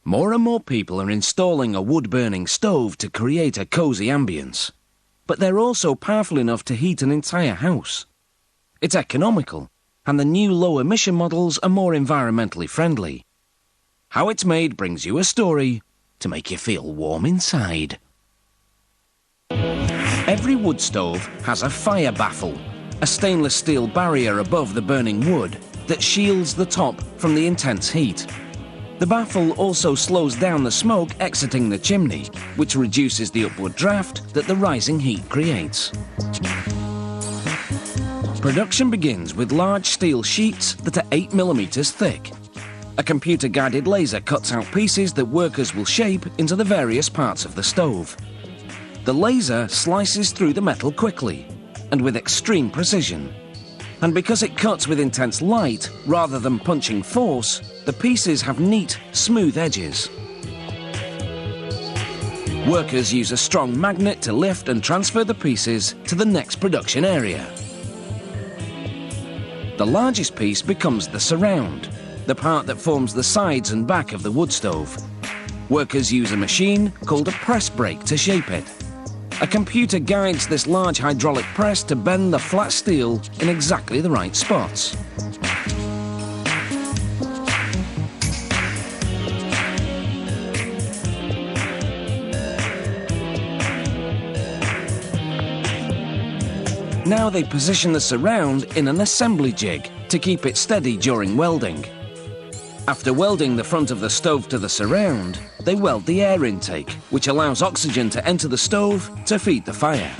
More and more people are installing a wood-burning stove to create a cosy ambience. But they're also powerful enough to heat an entire house. It's economical, and the new low-emission models are more environmentally friendly. How it's made brings you a story to make you feel warm inside. Every wood stove has a fire baffle, a stainless steel barrier above the burning wood that shields the top from the intense heat. The baffle also slows down the smoke exiting the chimney, which reduces the upward draft that the rising heat creates. Production begins with large steel sheets that are 8 millimeters thick. A computer-guided laser cuts out pieces that workers will shape into the various parts of the stove. The laser slices through the metal quickly and with extreme precision. And because it cuts with intense light rather than punching force, the pieces have neat, smooth edges. Workers use a strong magnet to lift and transfer the pieces to the next production area. The largest piece becomes the surround, the part that forms the sides and back of the wood stove. Workers use a machine called a press brake to shape it. A computer guides this large hydraulic press to bend the flat steel in exactly the right spots. Now they position the surround in an assembly jig to keep it steady during welding. After welding the front of the stove to the surround, they weld the air intake, which allows oxygen to enter the stove to feed the fire.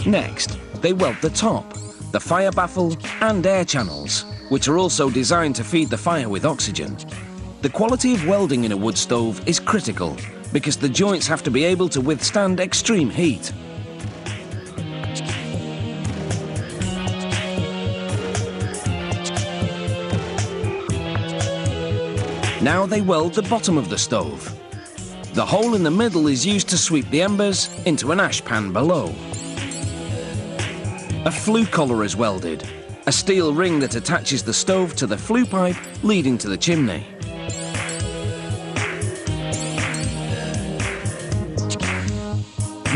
Next, they weld the top, the fire baffle and air channels, which are also designed to feed the fire with oxygen. The quality of welding in a wood stove is critical because the joints have to be able to withstand extreme heat. Now they weld the bottom of the stove. The hole in the middle is used to sweep the embers into an ash pan below. A flue collar is welded, a steel ring that attaches the stove to the flue pipe leading to the chimney.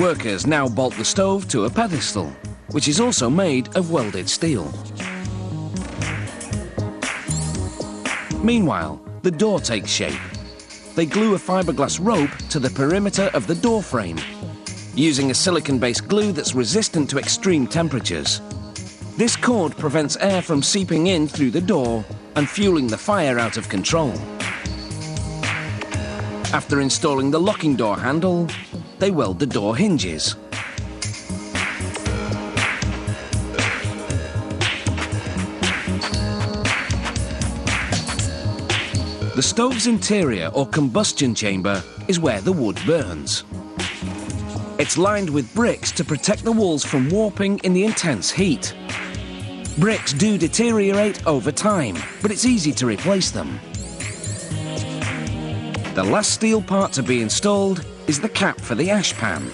Workers now bolt the stove to a pedestal, which is also made of welded steel. Meanwhile, the door takes shape. They glue a fiberglass rope to the perimeter of the door frame, using a silicon-based glue that's resistant to extreme temperatures. This cord prevents air from seeping in through the door and fueling the fire out of control. After installing the locking door handle, they weld the door hinges. The stove's interior or combustion chamber is where the wood burns. It's lined with bricks to protect the walls from warping in the intense heat. Bricks do deteriorate over time, but it's easy to replace them. The last steel part to be installed is the cap for the ash pan.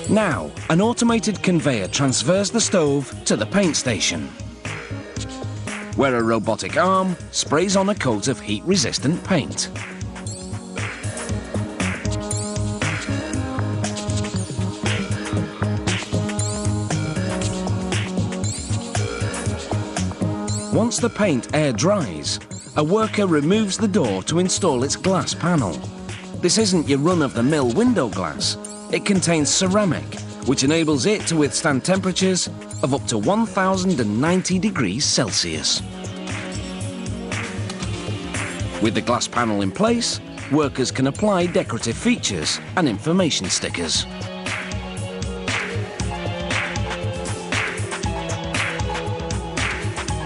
Now, an automated conveyor transfers the stove to the paint station, where a robotic arm sprays on a coat of heat-resistant paint. Once the paint air dries, a worker removes the door to install its glass panel. This isn't your run-of-the-mill window glass. It contains ceramic, which enables it to withstand temperatures of up to 1090 degrees Celsius. With the glass panel in place, workers can apply decorative features and information stickers.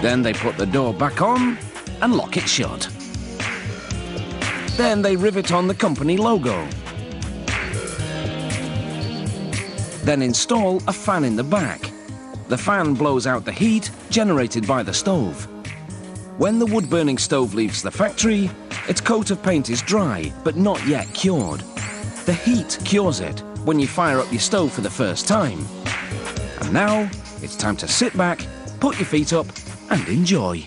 Then they put the door back on and lock it shut. Then they rivet on the company logo. Then install a fan in the back. The fan blows out the heat generated by the stove. When the wood-burning stove leaves the factory, its coat of paint is dry, but not yet cured. The heat cures it when you fire up your stove for the first time. And now, it's time to sit back, put your feet up, and enjoy.